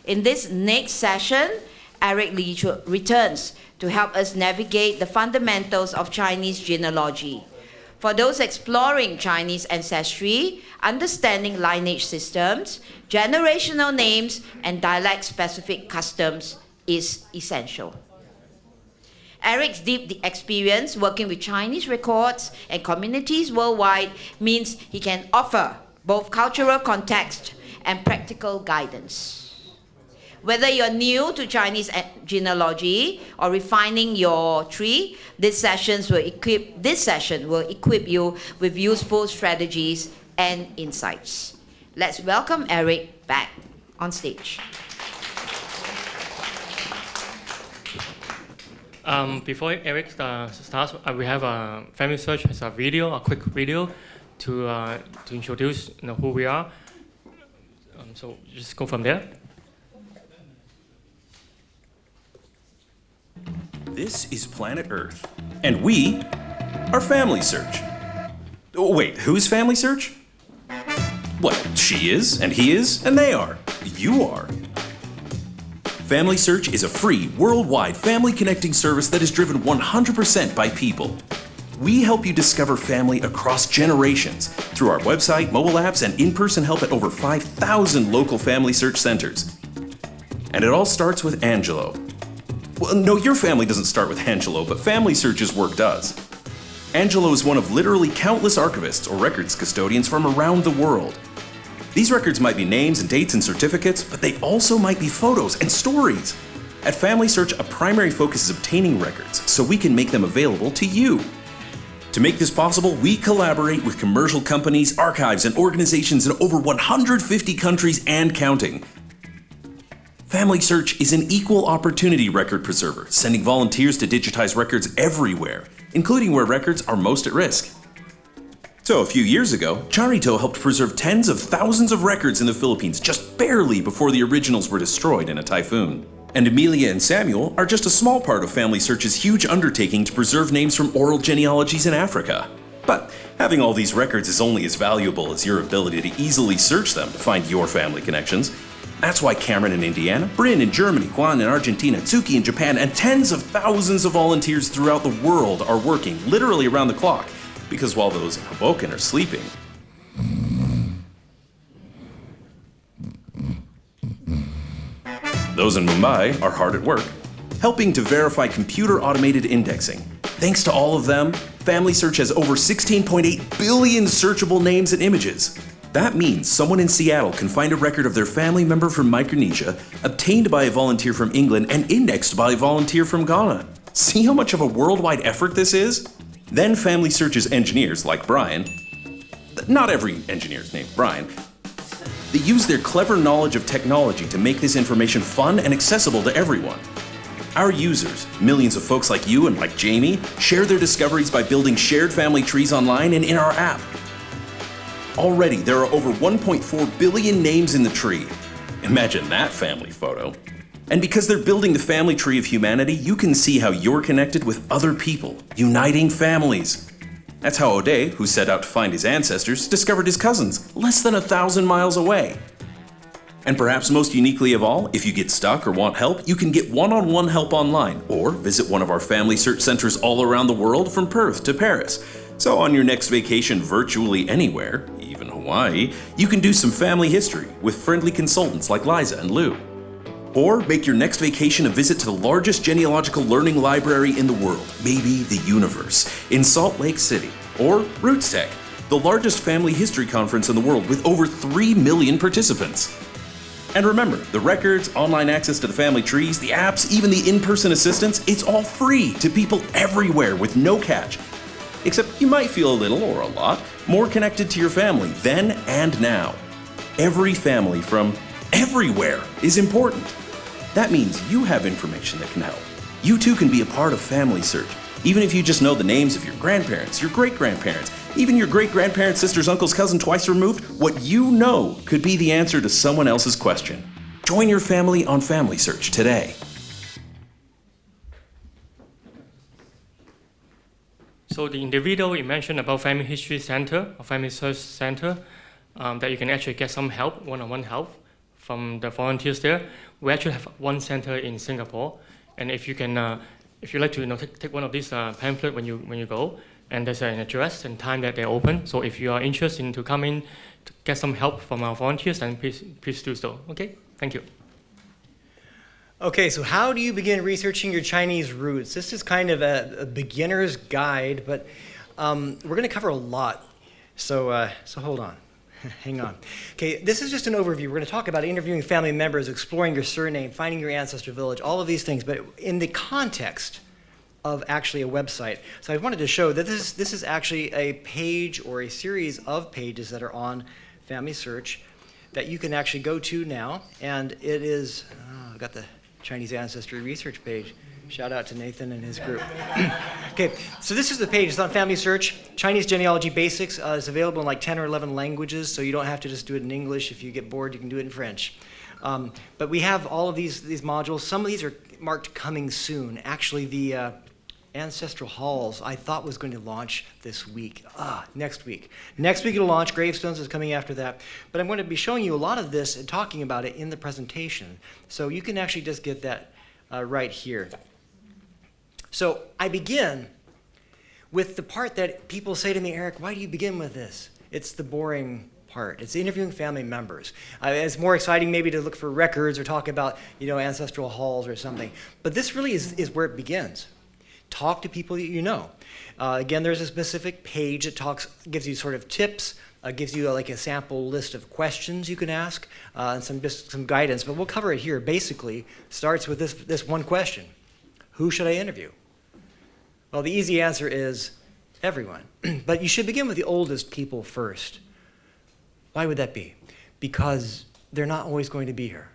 In this next session, Eric Leach returns to help us navigate the fundamentals of Chinese genealogy. For those exploring Chinese ancestry, understanding lineage systems, generational names, and dialect-specific customs is essential. Eric's deep experience working with Chinese records and communities worldwide means he can offer both cultural context and practical guidance. Whether you're new to Chinese genealogy or refining your tree, this session will equip you with useful strategies and insights. Let's welcome Eric back on stage. Before Eric starts, we have a FamilySearch as a quick video to introduce who we are. So just go from there. This is planet Earth, and we are FamilySearch. Oh, wait, who's FamilySearch? What, she is, and he is, and they are. You are. FamilySearch is a free, worldwide family connecting service that is driven 100% by people. We help you discover family across generations through our website, mobile apps, and in-person help at over 5,000 local FamilySearch centers. And it all starts with Angelo. Well, no, your family doesn't start with Angelo, but FamilySearch's work does. Angelo is one of literally countless archivists or records custodians from around the world. These records might be names and dates and certificates, but they also might be photos and stories. At FamilySearch, a primary focus is obtaining records so we can make them available to you. To make this possible, we collaborate with commercial companies, archives, and organizations in over 150 countries and counting. FamilySearch is an equal opportunity record preserver, sending volunteers to digitize records everywhere, including where records are most at risk. So a few years ago, Charito helped preserve tens of thousands of records in the Philippines just barely before the originals were destroyed in a typhoon. And Amelia and Samuel are just a small part of FamilySearch's huge undertaking to preserve names from oral genealogies in Africa. But having all these records is only as valuable as your ability to easily search them to find your family connections. That's why Cameron in Indiana, Bryn in Germany, Juan in Argentina, Tsuki in Japan, and tens of thousands of volunteers throughout the world are working literally around the clock. Because while those in Hoboken are sleeping, those in Mumbai are hard at work, helping to verify computer-automated indexing. Thanks to all of them, FamilySearch has over 16.8 billion searchable names and images. That means someone in Seattle can find a record of their family member from Micronesia, obtained by a volunteer from England, and indexed by a volunteer from Ghana. See how much of a worldwide effort this is? Then FamilySearch's engineers, like Brian, not every engineer is named Brian, they use their clever knowledge of technology to make this information fun and accessible to everyone. Our users, millions of folks like you and like Jamie, share their discoveries by building shared family trees online and in our app. Already, there are over 1.4 billion names in the tree. Imagine that family photo. And because they're building the family tree of humanity, you can see how you're connected with other people, uniting families. That's how O'Day, who set out to find his ancestors, discovered his cousins less than 1,000 miles away. And perhaps most uniquely of all, if you get stuck or want help, you can get one-on-one help online or visit one of our FamilySearch centers all around the world from Perth to Paris. So on your next vacation virtually anywhere, even Hawaii, you can do some family history with friendly consultants like Liza and Lou. Or make your next vacation a visit to the largest genealogical learning library in the world, maybe the universe, in Salt Lake City. Or RootsTech, the largest family history conference in the world with over 3 million participants. And remember, the records, online access to the family trees, the apps, even the in-person assistance, it's all free to people everywhere with no catch. Except you might feel a little, or a lot, more connected to your family then and now. Every family from everywhere is important. That means you have information that can help. You too can be a part of FamilySearch, even if you just know the names of your grandparents, your great-grandparents, even your great-grandparents, sisters, uncles, cousin twice removed. What you know could be the answer to someone else's question. Join your family on FamilySearch today. So in the video, we mentioned about Family History Center or FamilySearch Center, that you can actually get some help, one-on-one help from the volunteers there. We actually have one center in Singapore, and if you can, if you like to take one of these pamphlet when you go, and there's an address and time that they're open. So if you are interested in to come in to get some help from our volunteers, then please do so. Okay, thank you. Okay, so how do you begin researching your Chinese roots? This is kind of a beginner's guide, but we're going to cover a lot. So hold on. Hang on. Okay, this is just an overview. We're going to talk about interviewing family members, exploring your surname, finding your ancestor village, all of these things, but in the context of actually a website. So I wanted to show that this is actually a page or a series of pages that are on FamilySearch that you can actually go to now, and it is, I've got the Chinese Ancestry Research page. Shout out to Nathan and his group. Okay, so this is the page. It's on FamilySearch. Chinese Genealogy Basics is available in like 10 or 11 languages, so you don't have to just do it in English. If you get bored, you can do it in French. But we have all of these modules. Some of these are marked coming soon. Actually, the Ancestral Halls I thought was going to launch this week. Next week. Next week it'll launch. Gravestones is coming after that. But I'm going to be showing you a lot of this and talking about it in the presentation. So you can actually just get that right here. So I begin with the part that people say to me, Eric, why do you begin with this? It's the boring part. It's interviewing family members. It's more exciting maybe to look for records or talk about, ancestral halls or something. But this really is where it begins. Talk to people that you know. Again, there's a specific page that gives you sort of tips, gives you like a sample list of questions you can ask, and some guidance. But we'll cover it here. Basically, starts with this one question: who should I interview? Well, the easy answer is everyone. But you should begin with the oldest people first. Why would that be? Because they're not always going to be here.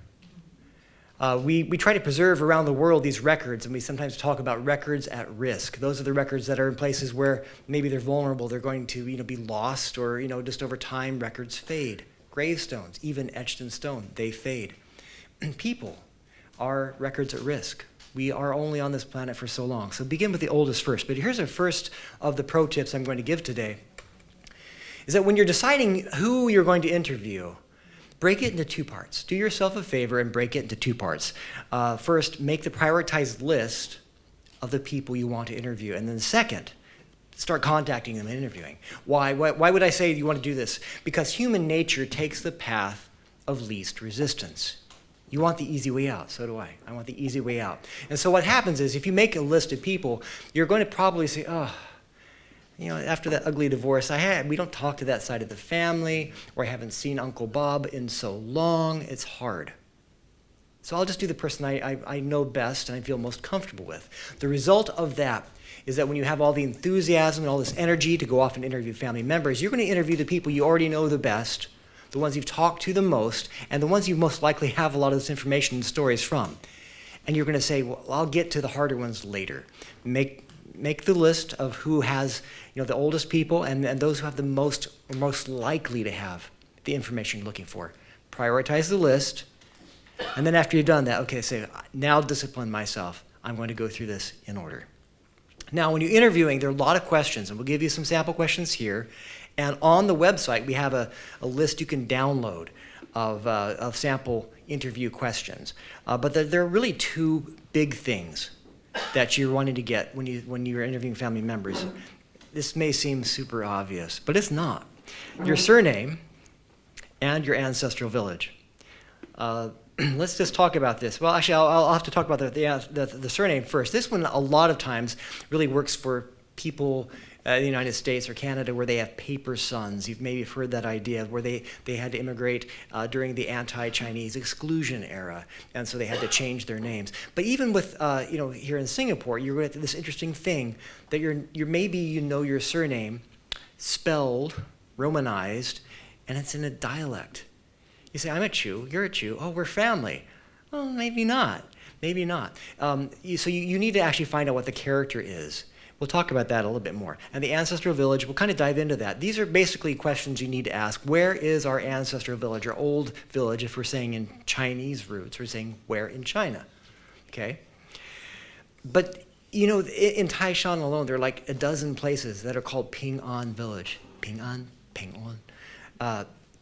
We try to preserve around the world these records, and we sometimes talk about records at risk. Those are the records that are in places where maybe they're vulnerable, they're going to be lost, or just over time records fade. Gravestones, even etched in stone, they fade. People are records at risk. We are only on this planet for so long. So begin with the oldest first. But here's the first of the pro tips I'm going to give today, is that when you're deciding who you're going to interview, break it into two parts. Do yourself a favor and break it into two parts. First, make the prioritized list of the people you want to interview. And then second, start contacting them and interviewing. Why would I say you want to do this? Because human nature takes the path of least resistance. You want the easy way out. So do I. I want the easy way out. And so what happens is if you make a list of people, you're going to probably say, after that ugly divorce we don't talk to that side of the family, or I haven't seen Uncle Bob in so long. It's hard. So I'll just do the person I know best and I feel most comfortable with. The result of that is that when you have all the enthusiasm and all this energy to go off and interview family members, you're going to interview the people you already know the best, the ones you've talked to the most, and the ones you most likely have a lot of this information and stories from. And you're going to say, well, I'll get to the harder ones later. Make the list of who has the oldest people and those who have the most likely to have the information you're looking for. Prioritize the list, and then after you've done that, okay, say, now discipline myself. I'm going to go through this in order. Now, when you're interviewing, there are a lot of questions, and we'll give you some sample questions here. And on the website, we have a list you can download of sample interview questions. But there are really two big things that you're wanting to get when you're interviewing family members. This may seem super obvious, but it's not. Your surname and your ancestral village. Let's just talk about this. Well, actually, I'll have to talk about the surname first. This one, a lot of times, really works for people in the United States or Canada where they have paper sons. You've maybe heard that idea where they had to immigrate during the anti-Chinese exclusion era, and so they had to change their names. But even with here in Singapore, you're going to this interesting thing that you're maybe your surname spelled Romanized, and it's in a dialect. You say, I'm a Chu, you're a Chu, oh, we're family. Well, maybe not. So you need to actually find out what the character is. We'll talk about that a little bit more. And the ancestral village, we'll kind of dive into that. These are basically questions you need to ask. Where is our ancestral village, our old village? If we're saying in Chinese roots, we're saying where in China, okay? But, in Taishan alone, there are like a dozen places that are called Ping An Village. Ping An.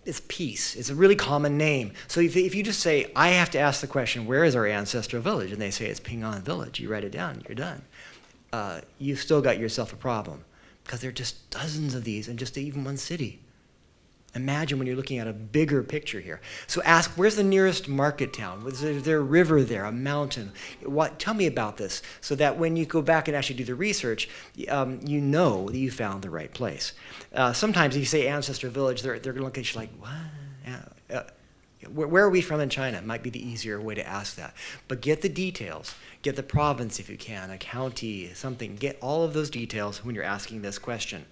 it's peace. It's a really common name. So if you just say, I have to ask the question, where is our ancestral village? And they say it's Ping An village. You write it down, you're done. You've still got yourself a problem because there are just dozens of these in just even one city. Imagine when you're looking at a bigger picture here. So ask, where's the nearest market town? Is there a river there, a mountain? Tell me about this, so that when you go back and actually do the research, you know that you found the right place. Sometimes if you say ancestor village, they're going to look at you like, what? Where are we from in China? Might be the easier way to ask that. But get the details. Get the province if you can, a county, something. Get all of those details when you're asking this question.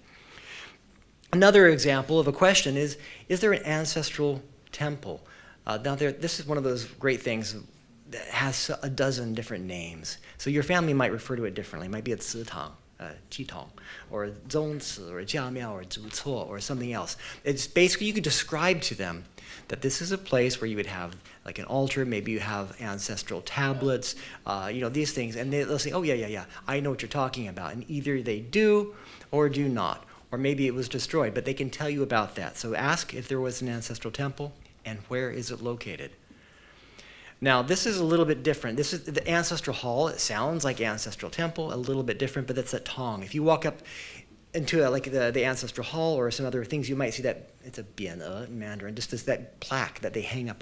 Another example of a question is there an ancestral temple? This is one of those great things that has a dozen different names. So your family might refer to it differently. It might be a Citang, Qitong, or Zongci, or Jiamiao, or Zucuo, or something else. It's basically, you could describe to them that this is a place where you would have like an altar, maybe you have ancestral tablets, these things, and they'll say, oh yeah, I know what you're talking about. And either they do or do not. Or maybe it was destroyed, but they can tell you about that. So ask if there was an ancestral temple and where is it located. Now, this is a little bit different. This is the ancestral hall. It sounds like ancestral temple, a little bit different, but that's a tong. If you walk up into the ancestral hall or some other things, you might see that it's a bian in Mandarin, just that plaque that they hang up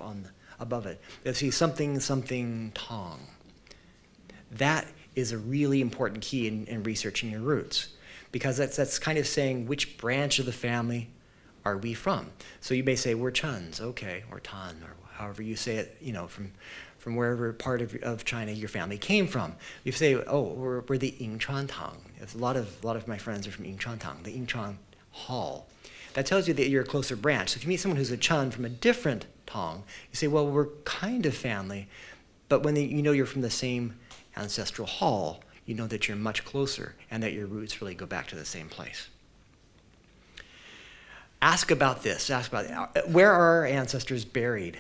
above it. You'll see something tong. That is a really important key in researching your roots, because that's kind of saying which branch of the family are we from. So you may say, we're Chuns, okay, or Tan, or however you say it, from wherever part of China your family came from. You say, oh, we're the Yingchuan Tang. A lot of my friends are from Yingchuan Tang, the Yingchuan Hall. That tells you that you're a closer branch. So if you meet someone who's a Chun from a different Tang, you say, well, we're kind of family, but when you're from the same ancestral hall, you know that you're much closer and that your roots really go back to the same place. Ask about this. Where are our ancestors buried?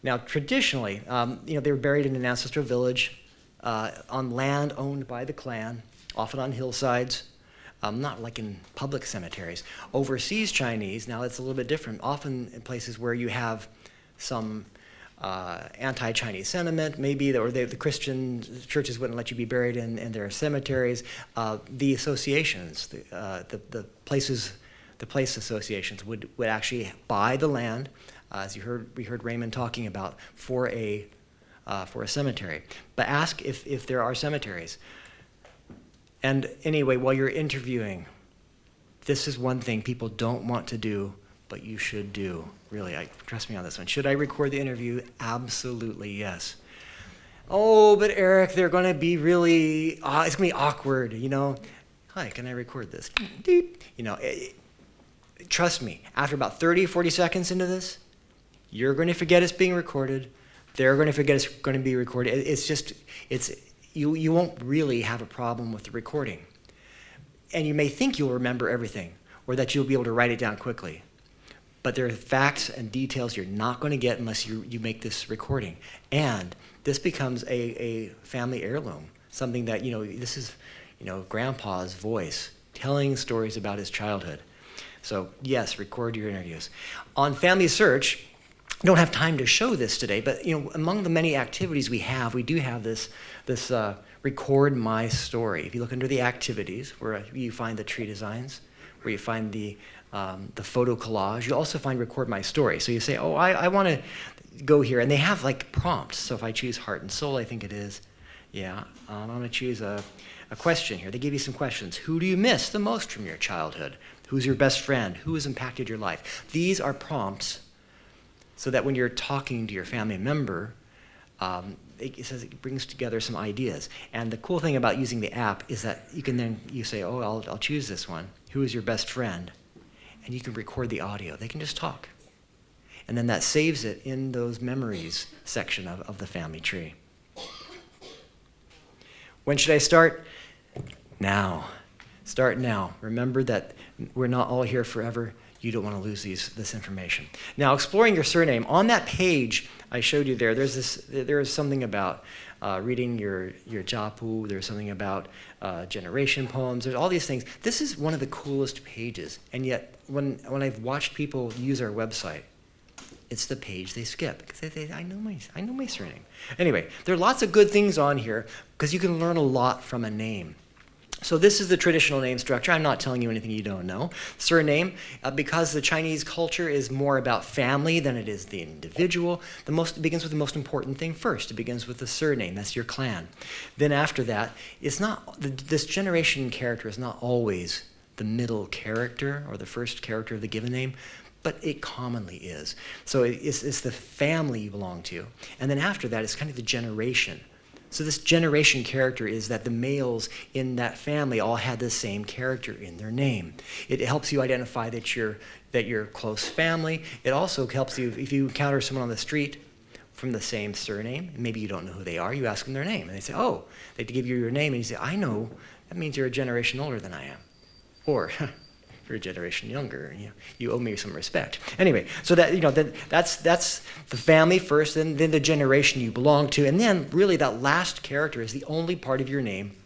Now, traditionally, they were buried in an ancestral village on land owned by the clan, often on hillsides, not like in public cemeteries. Overseas Chinese, now it's a little bit different, often in places where you have some anti-Chinese sentiment, maybe, or the Christian churches wouldn't let you be buried in their cemeteries. The associations, the place associations would actually buy the land, as we heard Raymond talking about, for a cemetery. But ask if there are cemeteries. And anyway, while you're interviewing, this is one thing people don't want to do, but you should do. Really, trust me on this one. Should I record the interview? Absolutely, yes. Oh, but Eric, they're going to be really, it's going to be awkward, Hi, can I record this? Trust me, after about 30, 40 seconds into this, you're going to forget it's being recorded. They're going to forget it's going to be recorded. You won't really have a problem with the recording. And you may think you'll remember everything, or that you'll be able to write it down quickly. But there are facts and details you're not going to get unless you make this recording. And this becomes a family heirloom, something that, this is, Grandpa's voice telling stories about his childhood. So yes, record your interviews. On FamilySearch, I don't have time to show this today, but among the many activities we do have this record my story. If you look under the activities, where you find the tree designs, where you find the photo collage, you also find record my story. So you say, oh, I want to go here, and they have like prompts. So if I choose heart and soul, I think it is, I'm going to choose a question here. They give you some questions. Who do you miss the most from your childhood? Who's your best friend? Who has impacted your life? These are prompts so that when you're talking to your family member, it brings together some ideas. And the cool thing about using the app is that you say, oh, I'll choose this one. Who is your best friend? And you can record the audio. They can just talk. And then that saves it in those memories section of the family tree. When should I start? Now. Start now. Remember that we're not all here forever. You don't want to lose this information. Now, exploring your surname. On that page I showed you there is something about reading your jiapu. There's something about generation poems. There's all these things. This is one of the coolest pages. And yet, when I've watched people use our website, it's the page they skip because they say, I know my surname. Anyway, there are lots of good things on here because you can learn a lot from a name. So this is the traditional name structure. I'm not telling you anything you don't know. Surname, because the Chinese culture is more about family than it is the individual, it begins with the most important thing first. It begins with the surname. That's your clan. Then after that, this generation character is not always the middle character or the first character of the given name, but it commonly is. So it's the family you belong to. And then after that, it's kind of the generation. So this generation character is that the males in that family all had the same character in their name. It helps you identify that you're close family. It also helps you if you encounter someone on the street from the same surname, and maybe you don't know who they are, you ask them their name, and they say, oh, they give you your name, and you say, I know, that means you're a generation older than I am. Or, you're a generation younger, you owe me some respect. Anyway, so that's the family first, then the generation you belong to, and then really that last character is the only part of your name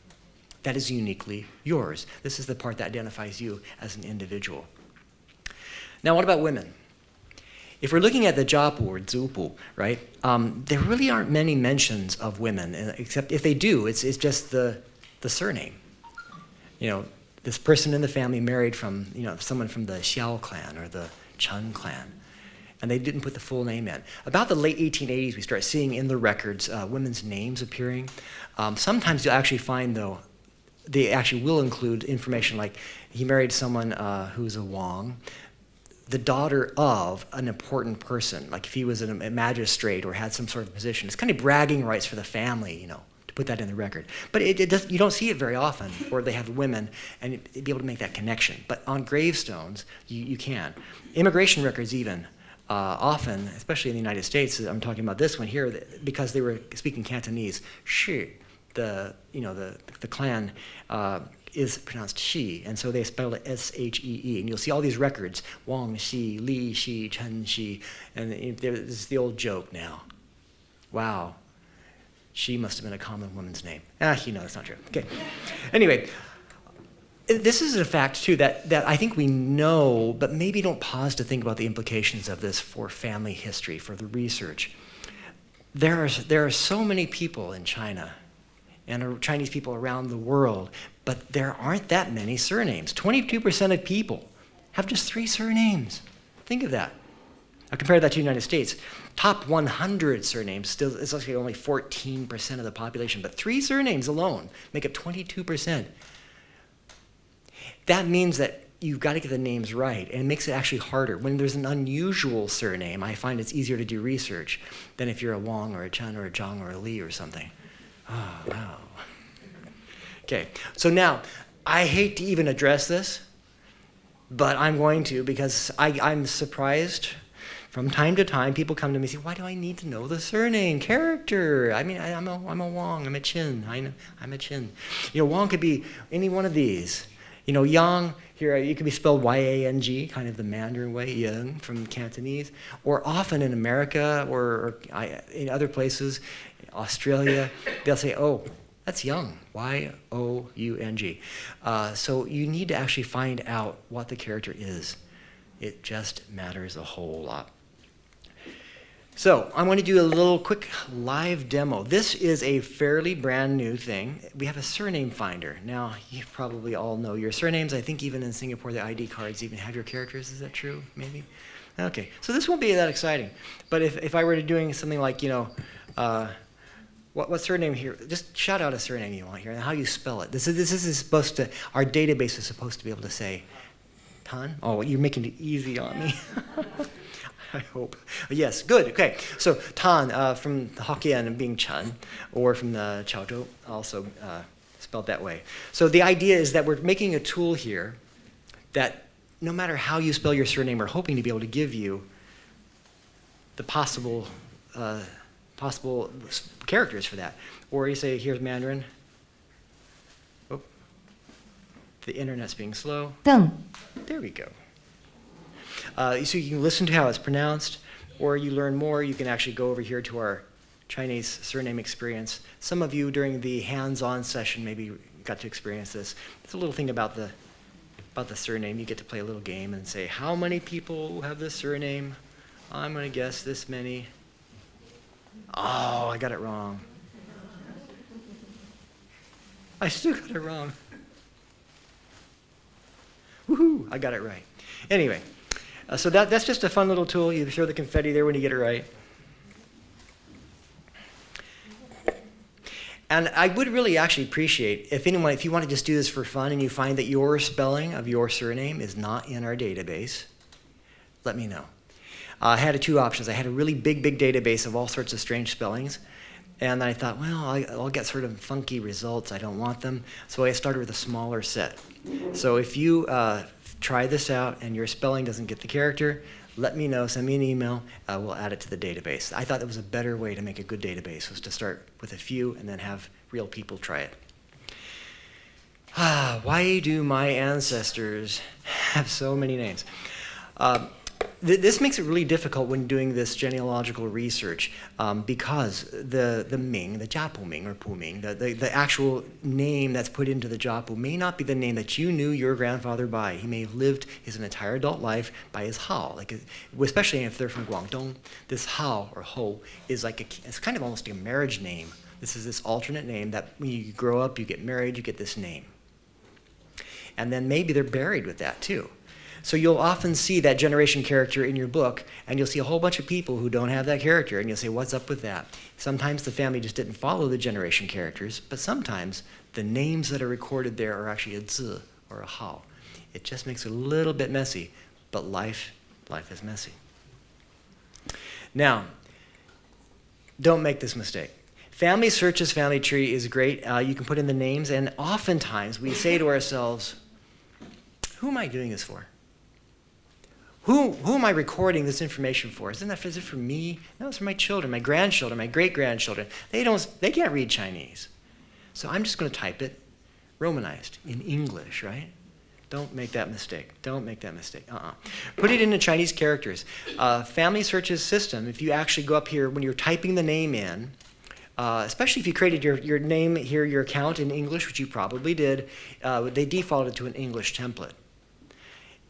that is uniquely yours. This is the part that identifies you as an individual. Now, what about women? If we're looking at the Jiapu or Zupu, right, there really aren't many mentions of women, except if they do, it's just the surname. This person in the family married from, someone from the Xiao clan or the Chen clan, and they didn't put the full name in. About the late 1880s, we start seeing in the records women's names appearing. Sometimes you'll actually find, though, they actually will include information like he married someone who's a Wang, the daughter of an important person, like if he was a magistrate or had some sort of position. It's kind of bragging rights for the family, to put that in the record. But you don't see it very often, or they have women, and be able to make that connection. But on gravestones, you can. Immigration records even, often, especially in the United States, I'm talking about this one here, because they were speaking Cantonese, shi, the clan is pronounced Shi, and so they spell it S-H-E-E, and you'll see all these records, Wang Shi, Li Shi, Chen Shi, and this is the old joke now. Wow. She must have been a common woman's name. That's not true. Okay. Anyway, this is a fact, too, that I think we know, but maybe don't pause to think about the implications of this for family history, for the research. There are so many people in China and Chinese people around the world, but there aren't that many surnames. 22% of people have just 3 surnames. Think of that. Now compare that to the United States. Top 100 surnames still is actually only 14% of the population, but 3 surnames alone make up 22%. That means that you've got to get the names right, and it makes it actually harder. When there's an unusual surname, I find it's easier to do research than if you're a Wang or a Chen or a Zhang or a Li or something. Oh, wow. Okay, so now, I hate to even address this, but I'm going to because I'm surprised. From time to time, people come to me and say, why do I need to know the surname, character? I mean, I'm a Wang, I'm a Qin, I'm a Qin. Wang could be any one of these. Yang, here, it could be spelled Y-A-N-G, kind of the Mandarin way, Yang, from Cantonese. Or often in America or in other places, Australia, they'll say, oh, that's Young, Y-O-U-N-G. So you need to actually find out what the character is. It just matters a whole lot. So I'm going to do a little quick live demo. This is a fairly brand new thing. We have a surname finder. Now, you probably all know your surnames. I think even in Singapore, the ID cards even have your characters. Is that true, maybe? Okay, so this won't be that exciting. But if I were to doing something like, what surname here? Just shout out a surname you want here and how you spell it. This is supposed to, our database is supposed to be able to say, Tan? Oh, you're making it easy on me. I hope. Yes, good. Okay. So Tan from the Hokkien and being Chen, or from the Chaozhou, also spelled that way. So the idea is that we're making a tool here that no matter how you spell your surname, we're hoping to be able to give you the possible characters for that. Or you say, here's Mandarin. Oh, the internet's being slow. Deng. There we go. So you can listen to how it's pronounced, or you learn more, you can actually go over here to our Chinese surname experience. Some of you during the hands-on session maybe got to experience this. It's a little thing about the surname. You get to play a little game and say, how many people have this surname? I'm going to guess this many. Oh, I got it wrong. I still got it wrong. Woohoo, I got it right. Anyway, so that's just a fun little tool. You throw the confetti there when you get it right. And I would really actually appreciate if anyone, if you want to just do this for fun and you find that your spelling of your surname is not in our database, let me know. I had two options. I had a really big database of all sorts of strange spellings. And I thought, well, I'll get sort of funky results. I don't want them. So I started with a smaller set. So if you try this out and your spelling doesn't get the character, let me know, send me an email, we'll add it to the database. I thought that was a better way to make a good database, was to start with a few and then have real people try it. Why do my ancestors have so many names? This makes it really difficult when doing this genealogical research because the Ming, the Jiapu Ming or Pu Ming, the actual name that's put into the Jiapu may not be the name that you knew your grandfather by. He may have lived his entire adult life by his Hao, especially if they're from Guangdong. This Hao or Ho is it's kind of almost a marriage name. This is this alternate name that when you grow up, you get married, you get this name. And then maybe they're buried with that too. So you'll often see that generation character in your book, and you'll see a whole bunch of people who don't have that character, and you'll say, what's up with that? Sometimes the family just didn't follow the generation characters, but sometimes the names that are recorded there are actually a zi or a hao. It just makes it a little bit messy, but life is messy. Now, don't make this mistake. FamilySearch's family tree is great. You can put in the names, and oftentimes we say to ourselves, who am I doing this for? Who am I recording this information for? Is it for me? No, it's for my children, my grandchildren, my great-grandchildren. They can't read Chinese. So I'm just going to type it Romanized in English, right? Don't make that mistake. Don't make that mistake. Put it into Chinese characters. FamilySearch's system, if you actually go up here, when you're typing the name in, especially if you created your name here, your account in English, which you probably did, they defaulted to an English template.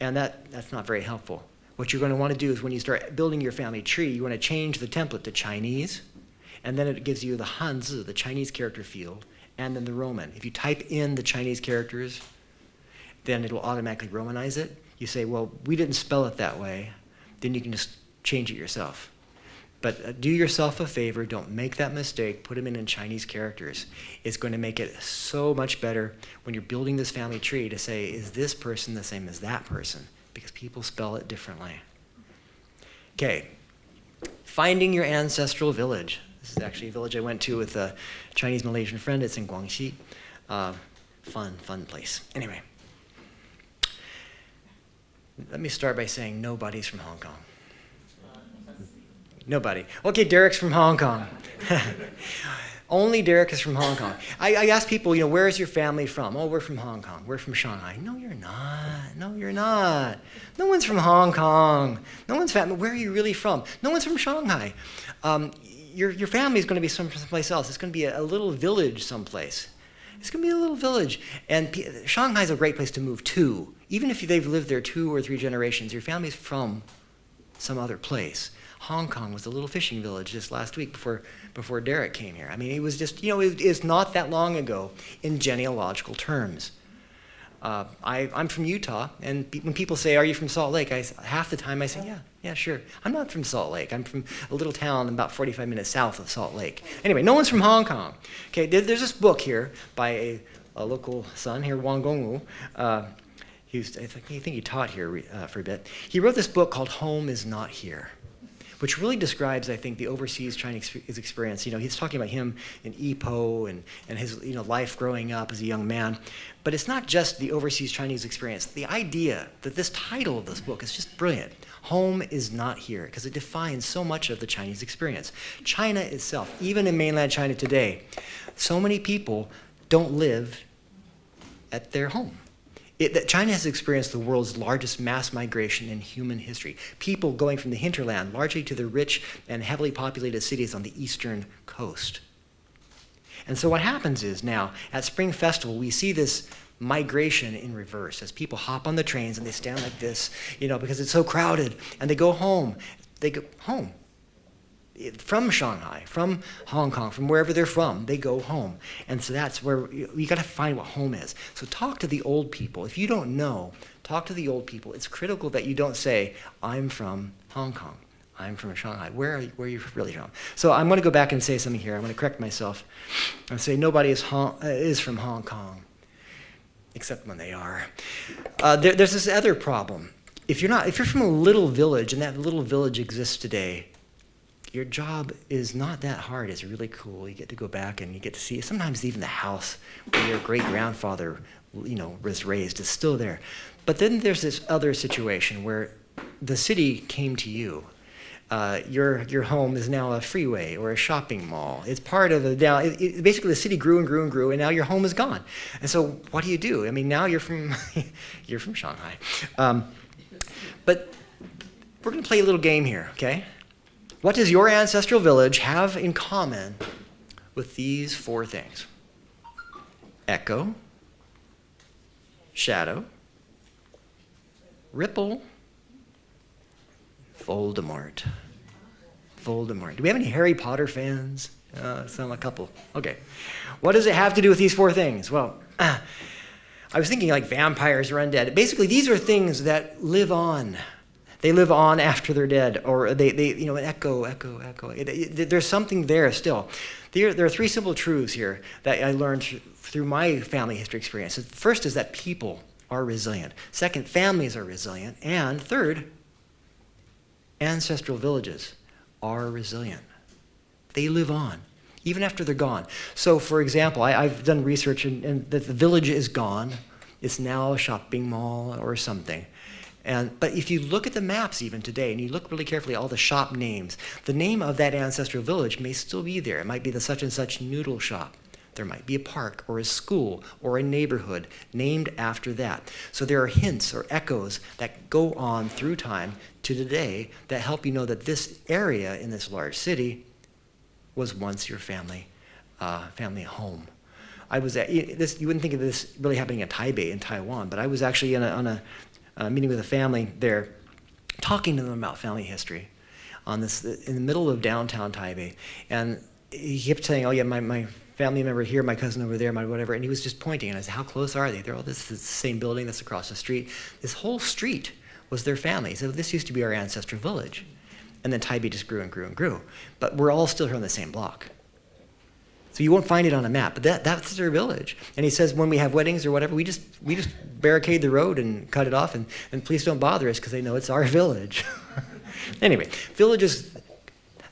And that's not very helpful. What you're going to want to do is when you start building your family tree, you want to change the template to Chinese, and then it gives you the Hanzi, the Chinese character field, and then the Roman. If you type in the Chinese characters, then it will automatically Romanize it. You say, well, we didn't spell it that way. Then you can just change it yourself. But do yourself a favor, don't make that mistake, put them in Chinese characters. It's going to make it so much better when you're building this family tree to say, is this person the same as that person? Because people spell it differently. Okay, finding your ancestral village. This is actually a village I went to with a Chinese Malaysian friend. It's in Guangxi. Fun place. Anyway, let me start by saying nobody's from Hong Kong. Nobody. Okay, Derek's from Hong Kong. Only Derek is from Hong Kong. I ask people, where is your family from? Oh, we're from Hong Kong. We're from Shanghai. No, you're not. No, you're not. No one's from Hong Kong. No one's family. Where are you really from? No one's from Shanghai. Your family is going to be someplace else. It's going to be a little village someplace. It's going to be a little village. And Shanghai is a great place to move to. Even if they've lived there 2 or 3 generations, your family's from some other place. Hong Kong was a little fishing village just last week before Derek came here. I mean, it was just, it's not that long ago in genealogical terms. I'm from Utah, and when people say, are you from Salt Lake? Half the time I say, yeah, sure. I'm not from Salt Lake. I'm from a little town about 45 minutes south of Salt Lake. Anyway, no one's from Hong Kong. Okay, there's this book here by a local son here, Wang Gongwu. I think he taught here for a bit. He wrote this book called Home is Not Here, which really describes, I think, the overseas Chinese experience. He's talking about him in Ipoh and his life growing up as a young man. But it's not just the overseas Chinese experience. The idea that this title of this book is just brilliant. Home is not here, because it defines so much of the Chinese experience. China itself, even in mainland China today, so many people don't live at their home. China has experienced the world's largest mass migration in human history. People going from the hinterland largely to the rich and heavily populated cities on the eastern coast. And so what happens is now, at Spring Festival, we see this migration in reverse as people hop on the trains and they stand like this, because it's so crowded, and they go home they go home. From Shanghai, from Hong Kong, from wherever they're from, they go home. And so that's where you got to find what home is. So talk to the old people. If you don't know, talk to the old people. It's critical that you don't say, I'm from Hong Kong. I'm from Shanghai. Where are you really from? So I'm going to go back and say something here. I'm going to correct myself and say nobody is from Hong Kong, except when they are. There's this other problem. If you're from a little village, and that little village exists today, your job is not that hard. It's really cool. You get to go back and you get to see, sometimes even the house where your great-grandfather, was raised is still there. But then there's this other situation where the city came to you. Your home is now a freeway or a shopping mall. It's part of basically the city grew and grew and grew, and now your home is gone. And so what do? I mean, now you're from Shanghai. But we're going to play a little game here, okay? What does your ancestral village have in common with these 4 things? Echo, shadow, ripple, Voldemort. Voldemort. Do we have any Harry Potter fans? Some, a couple. Okay. What does it have to do with these 4 things? Well, I was thinking like vampires or undead. Basically, these are things that live on. They live on after they're dead, or they echo. There's something there still. There are 3 simple truths here that I learned through my family history experience. The first is that people are resilient. Second, families are resilient. And third, ancestral villages are resilient. They live on, even after they're gone. So, for example, I've done research, and the village is gone. It's now a shopping mall or something. But if you look at the maps even today, and you look really carefully at all the shop names, the name of that ancestral village may still be there. It might be the such and such noodle shop. There might be a park or a school or a neighborhood named after that. So there are hints or echoes that go on through time to today that help you know that this area in this large city was once your family home. I was at this. You wouldn't think of this really happening in Taipei in Taiwan, but I was actually on a meeting with a family there, talking to them about family history on this in the middle of downtown Taipei, and he kept saying, "Oh yeah, my family member here, my cousin over there, my whatever," and he was just pointing, and I said, "How close are they?" They're all this is the same building that's across the street. This whole street was their family. So this used to be our ancestral village, and then Taipei just grew and grew and grew. But we're all still here on the same block. So you won't find it on a map, but that's their village. And he says when we have weddings or whatever, we just barricade the road and cut it off, and please don't bother us because they know it's our village. Anyway, villages,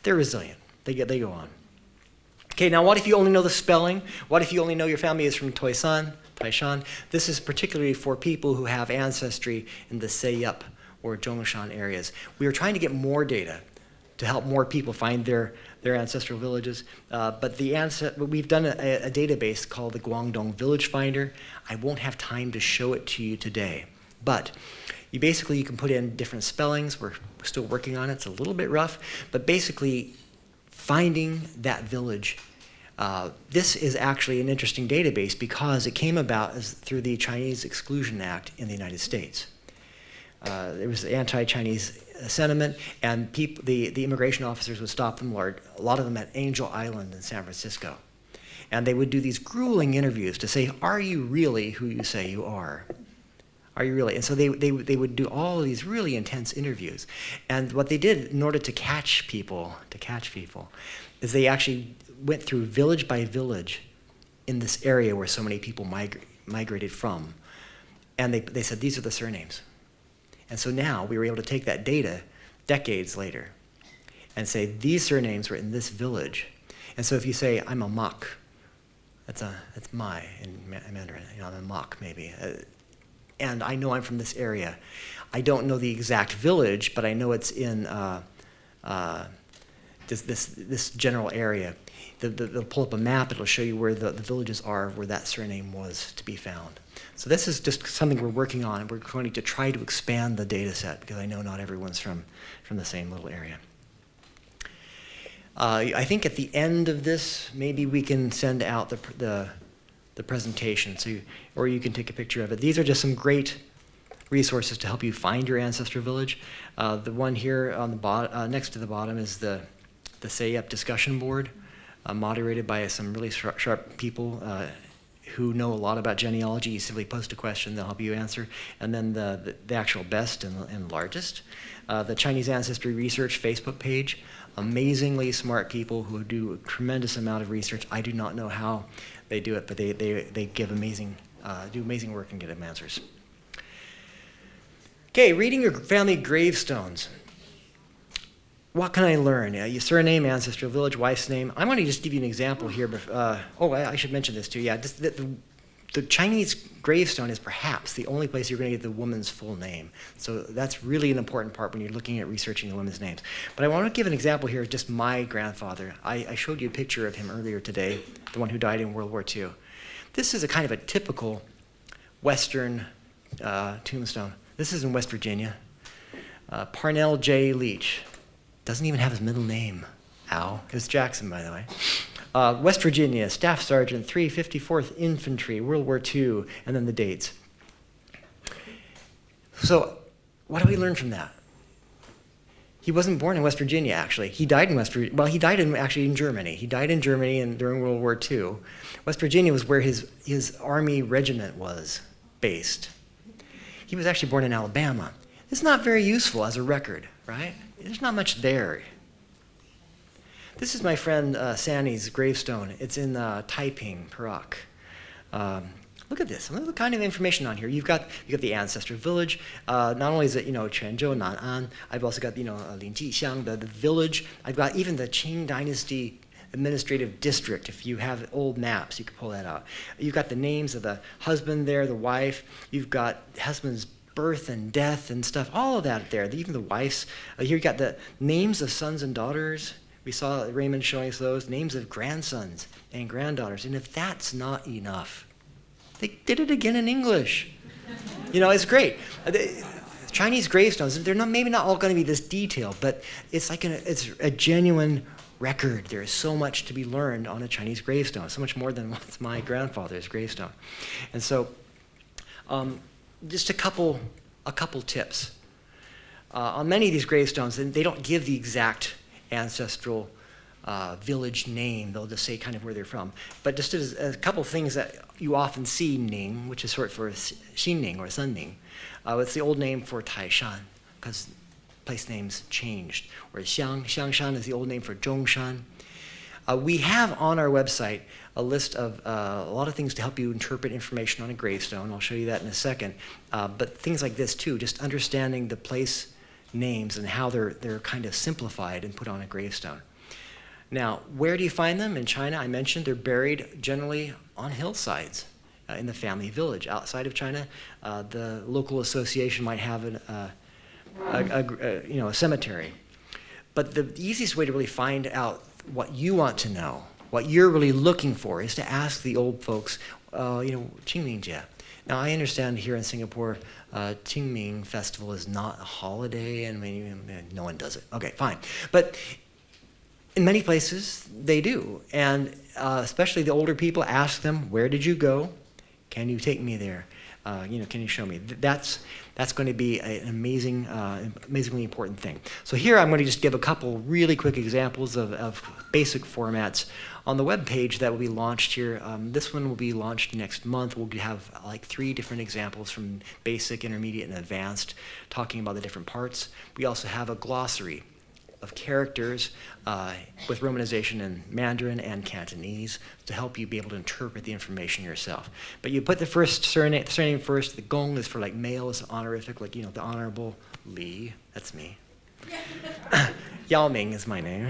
they're resilient. They go on. Okay, now what if you only know the spelling? What if you only know your family is from Taishan? This is particularly for people who have ancestry in the Seiyup or Zhongshan areas. We are trying to get more data to help more people find their ancestral villages. But we've done a database called the Guangdong Village Finder. I won't have time to show it to you today. But you can put in different spellings. We're still working on it. It's a little bit rough. But basically, finding that village. This is actually an interesting database because it came about through the Chinese Exclusion Act in the United States. There was anti-Chinese sentiment, and the immigration officers would stop them, a lot of them at Angel Island in San Francisco. And they would do these grueling interviews to say, are you really who you say you are? Are you really? And so they would do all of these really intense interviews. And what they did in order to catch people, is they actually went through village by village in this area where so many people migrated from. And they said, these are the surnames. And so now we were able to take that data decades later and say, these surnames were in this village. And so if you say, I'm a Mak, that's my in Mandarin, I'm a Mak maybe. And I know I'm from this area. I don't know the exact village, but I know it's in this general area. They'll pull up a map, it'll show you where the villages are, where that surname was to be found. So this is just something we're working on, and we're going to try to expand the data set because I know not everyone's from the same little area. I think at the end of this, maybe we can send out the presentation, or you can take a picture of it. These are just some great resources to help you find your ancestral village. The one here on the bottom, next to the bottom, is the Say-Up discussion board, moderated by some really sharp people who know a lot about genealogy. You simply post a question, they'll help you answer. And then the actual best and largest, the Chinese Ancestry Research Facebook page. Amazingly smart people who do a tremendous amount of research. I do not know how they do it, but they give do amazing work and get them answers. Okay, reading your family gravestones. What can I learn? Your surname, ancestral village, wife's name. I'm going to just give you an example here. I should mention this too. Yeah, the Chinese gravestone is perhaps the only place you're going to get the woman's full name. So that's really an important part when you're looking at researching the women's names. But I want to give an example here of just my grandfather. I showed you a picture of him earlier today, the one who died in World War II. This is a kind of a typical Western tombstone. This is in West Virginia. Parnell J. Leach. Doesn't even have his middle name. Ow. It was Jackson, by the way. West Virginia, Staff Sergeant, 354th Infantry, World War II, and then the dates. So, what do we learn from that? He wasn't born in West Virginia, actually. He died in West Virginia. Well, he died in Germany. He died in Germany during World War II. West Virginia was where his army regiment was based. He was actually born in Alabama. It's not very useful as a record, right? There's not much there. This is my friend Sanny's gravestone. It's in Taiping, Perak. Look at this. Look at the kind of information on here. You've got the ancestor village. Not only is it Quanzhou, Nan'an. I've also got Linjixiang, the village. I've got even the Qing Dynasty administrative district. If you have old maps, you can pull that out. You've got the names of the husband there, the wife. You've got husband's birth and death and stuff. All of that there. Even the wife's. Here you got the names of sons and daughters. We saw Raymond showing us those names of grandsons and granddaughters. And if that's not enough, they did it again in English. It's great. Chinese gravestones, they're maybe not all going to be this detailed, but it's it's a genuine record. There is so much to be learned on a Chinese gravestone, so much more than what's my grandfather's gravestone. And so, just a couple tips. On many of these gravestones, they don't give the exact ancestral village name. They'll just say kind of where they're from. But just as a couple things that you often see, Ning, which is short for Xinning or Sunning. It's the old name for Taishan, because place names changed. Or Xiangshan is the old name for Zhongshan. We have on our website a list of a lot of things to help you interpret information on a gravestone. I'll show you that in a second. But things like this too, just understanding the place names and how they're kind of simplified and put on a gravestone. Now, where do you find them? In China, I mentioned they're buried generally on hillsides in the family village. Outside of China, the local association might have a cemetery. But the easiest way to really find out what you want to know, what you're really looking for, is to ask the old folks, Qingmingjie. Now, I understand here in Singapore, Qingming Festival is not a holiday, and no one does it. Okay, fine. But in many places, they do. And especially the older people, ask them, where did you go? Can you take me there? Can you show me? That's going to be an amazingly important thing. So here I'm going to just give a couple really quick examples of basic formats on the web page that will be launched here. This one will be launched next month. We'll have like 3 different examples from basic, intermediate, and advanced, talking about the different parts. We also have a glossary of characters with romanization in Mandarin and Cantonese to help you be able to interpret the information yourself. But you put the first surname first. The Gong is for like male, is honorific, like the Honorable Li. That's me. Yao Ming is my name,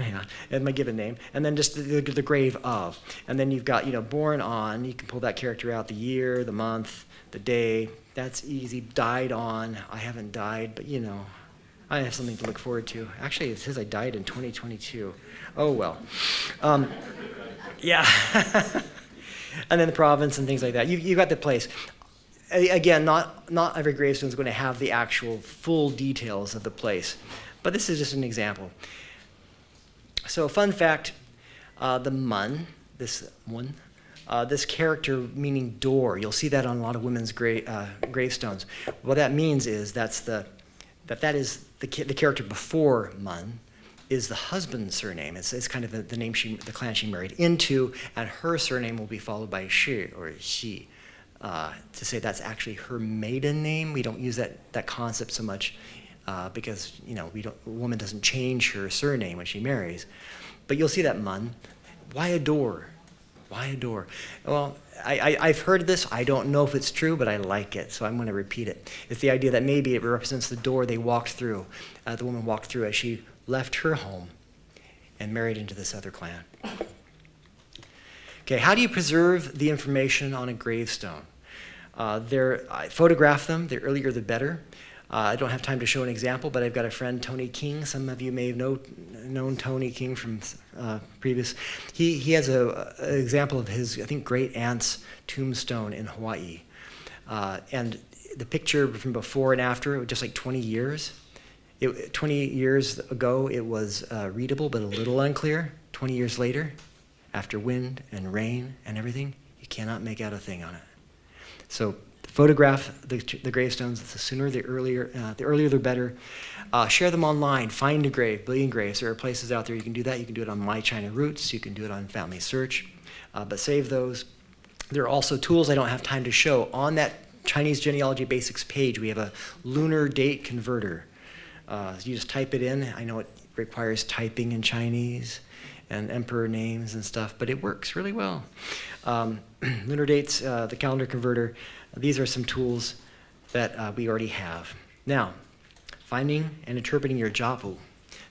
and my given name, and then just the grave of, and then you've got born on. You can pull that character out, the year, the month, the day. That's easy. Died on. I haven't died, but I have something to look forward to. Actually, it says I died in 2022. Oh, well. Yeah. And then the province and things like that. You've got the place. Again, not every gravestone is going to have the actual full details of the place. But this is just an example. So fun fact, the Mun, this one, This character meaning door, you'll see that on a lot of women's gravestones. What that means is that is the character before Mun is the husband's surname. It's kind of the name the clan she married into, and her surname will be followed by Shi or Xi. To say that's actually her maiden name. We don't use that concept so much because a woman doesn't change her surname when she marries. But you'll see that Mun. Why a door? Why a door? Well, I've heard this. I don't know if it's true, but I like it, so I'm going to repeat it. It's the idea that maybe it represents the door they walked through, the woman walked through as she left her home and married into this other clan. Okay, how do you preserve the information on a gravestone? I photograph them. The earlier, the better. I don't have time to show an example, but I've got a friend, Tony King. Some of you may have known Tony King from previous. He has an example of his, I think, great aunt's tombstone in Hawaii. And the picture from before and after, just like 20 years. 20 years ago, it was readable, but a little unclear. 20 years later, after wind and rain and everything, you cannot make out a thing on it. So photograph the gravestones. The sooner, the earlier, the better. Share them online. Find a grave, billion graves. There are places out there you can do that. You can do it on My China Roots. You can do it on FamilySearch. But save those. There are also tools I don't have time to show. On that Chinese Genealogy Basics page, we have a lunar date converter. You just type it in. I know it requires typing in Chinese and emperor names and stuff, but it works really well. Lunar dates, the calendar converter, these are some tools that we already have. Now, finding and interpreting your jiapu.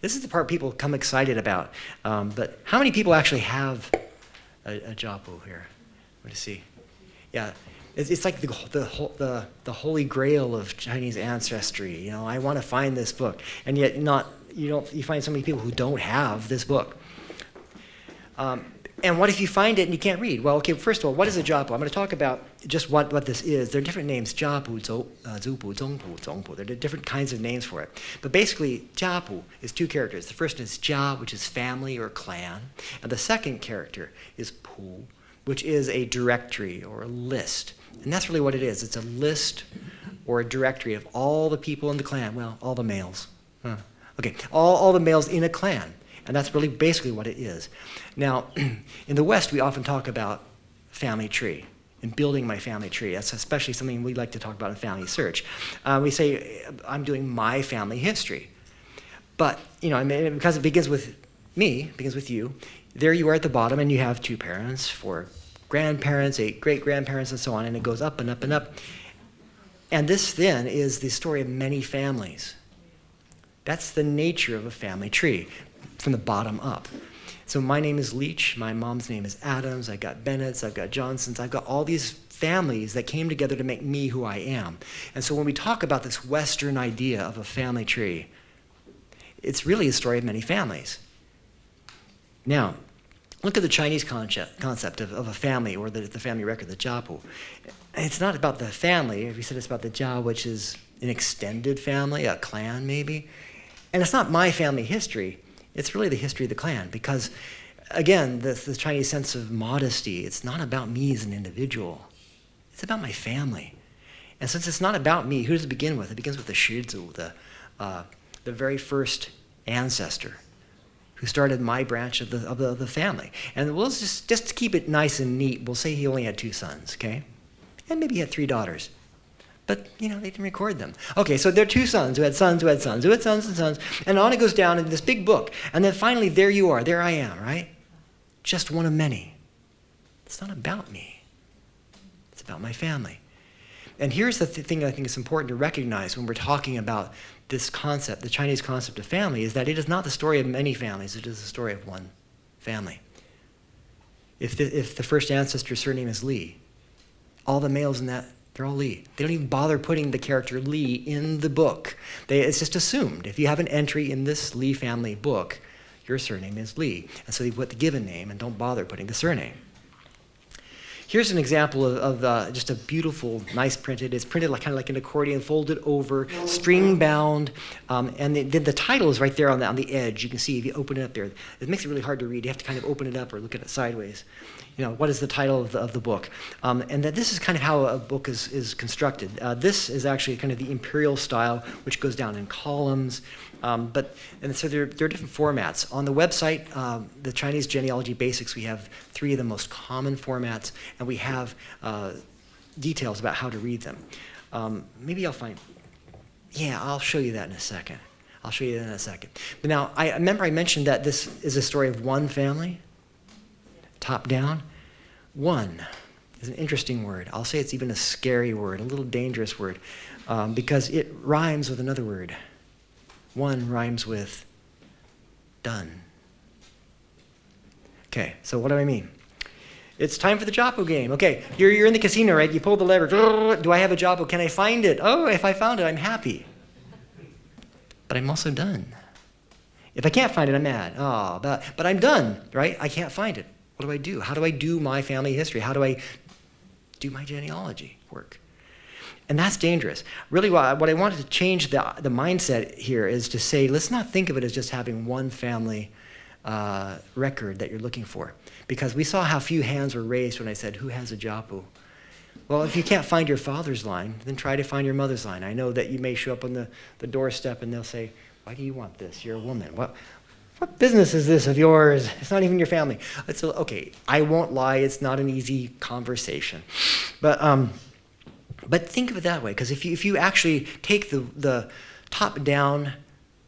This is the part people come excited about, but how many people actually have a jiapu here? Let me see. Yeah, it's like the holy grail of Chinese ancestry. I want to find this book, and yet you find so many people who don't have this book. And what if you find it and you can't read? Well, okay, first of all, what is a jiapu? I'm going to talk about just what this is. There are different names, jiapu, zupu, zongpu, zongpu. There are different kinds of names for it. But basically, jiapu is two characters. The first is jia, which is family or clan. And the second character is pu, which is a directory or a list. And that's really what it is. It's a list or a directory of all the people in the clan. Well, all the males. Okay, all the males in a clan. And that's really basically what it is. Now, in the West, we often talk about family tree and building my family tree. That's especially something we like to talk about in FamilySearch. We say, I'm doing my family history. But, because it begins with me, it begins with you, there you are at the bottom, and you have 2 parents, 4 grandparents, 8 great-grandparents, and so on, and it goes up and up and up. And this, then, is the story of many families. That's the nature of a family tree, from the bottom up. So my name is Leach, my mom's name is Adams, I've got Bennett's, I've got Johnson's, I've got all these families that came together to make me who I am. And so when we talk about this Western idea of a family tree, it's really a story of many families. Now, look at the Chinese concept of a family, or the family record, the jiapu. It's not about the family. We said it's about the jia, which is an extended family, a clan maybe. And it's not my family history. It's really the history of the clan, because, again, the Chinese sense of modesty, it's not about me as an individual. It's about my family. And since it's not about me, who does it begin with? It begins with the Shizu, the very first ancestor who started my branch of the family. And we'll just to keep it nice and neat, we'll say he only had 2 sons, okay? And maybe he had 3 daughters. But, they didn't record them. Okay, so there are 2 sons who had sons who had sons who had sons and sons. And on it goes down in this big book. And then finally, there you are. There I am, right? Just one of many. It's not about me. It's about my family. And here's the thing I think is important to recognize when we're talking about this concept, the Chinese concept of family, is that it is not the story of many families. It is the story of one family. If the first ancestor's surname is Li, all the males in that, they're all Li. They don't even bother putting the character Li in the book. It's just assumed. If you have an entry in this Li family book, your surname is Li. And so they put the given name and don't bother putting the surname. Here's an example of just a beautiful, nice printed. It's printed kind of like an accordion, folded over, string bound, and then the title is right there on the edge. You can see if you open it up there. It makes it really hard to read. You have to kind of open it up or look at it sideways. What is the title of the book? And that this is kind of how a book is constructed. This is actually kind of the imperial style, which goes down in columns. So there are different formats. On the website, the Chinese Genealogy Basics, we have 3 of the most common formats, and we have details about how to read them. Maybe I'll find, I'll show you that in a second. But now, I remember I mentioned that this is a story of one family, top down. One is an interesting word. I'll say it's even a scary word, a little dangerous word, because it rhymes with another word. One rhymes with done. Okay, so what do I mean? It's time for the Japu game. Okay, you're in the casino, right? You pull the lever. Do I have a Japu? Can I find it? Oh, if I found it, I'm happy. But I'm also done. If I can't find it, I'm mad. Oh, but I'm done, right? I can't find it. What do I do? How do I do my family history? How do I do my genealogy work? And that's dangerous. Really, what I wanted to change the mindset here is to say, let's not think of it as just having one family record that you're looking for. Because we saw how few hands were raised when I said, who has a Japu? Well, if you can't find your father's line, then try to find your mother's line. I know that you may show up on the doorstep and they'll say, why do you want this? You're a woman. What business is this of yours? It's not even your family. Okay, I won't lie, it's not an easy conversation. But think of it that way, because if you actually take the top-down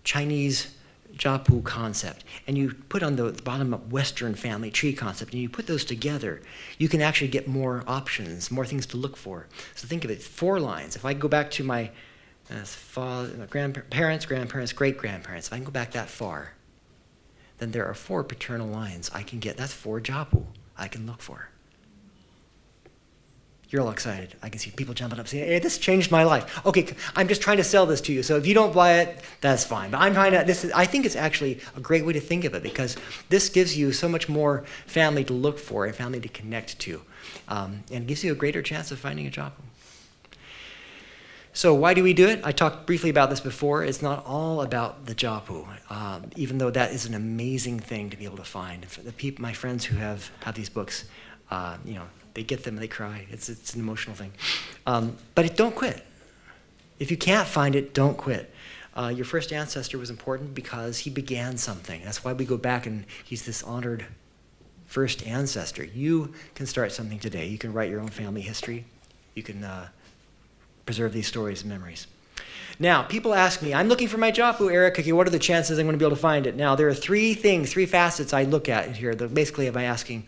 Chinese Japu concept and you put on the bottom up Western family tree concept and you put those together, you can actually get more options, more things to look for. So think of it, 4 lines. If I go back to my grandparents, great-grandparents, if I can go back that far, then there are 4 paternal lines I can get. That's 4 Japu I can look for. You're all excited. I can see people jumping up saying, hey, this changed my life. Okay, I'm just trying to sell this to you. So if you don't buy it, that's fine. But I think it's actually a great way to think of it because this gives you so much more family to look for and family to connect to. And gives you a greater chance of finding a Japu. So why do we do it? I talked briefly about this before. It's not all about the Japu, even though that is an amazing thing to be able to find. For the people, my friends who have these books, they get them and they cry. It's an emotional thing. But don't quit. If you can't find it, don't quit. Your first ancestor was important because he began something. That's why we go back and he's this honored first ancestor. You can start something today. You can write your own family history. You can preserve these stories and memories. Now, people ask me, I'm looking for my Japu, Eric. Okay, what are the chances I'm going to be able to find it? Now, there are 3 facets I look at here. Basically, I'm going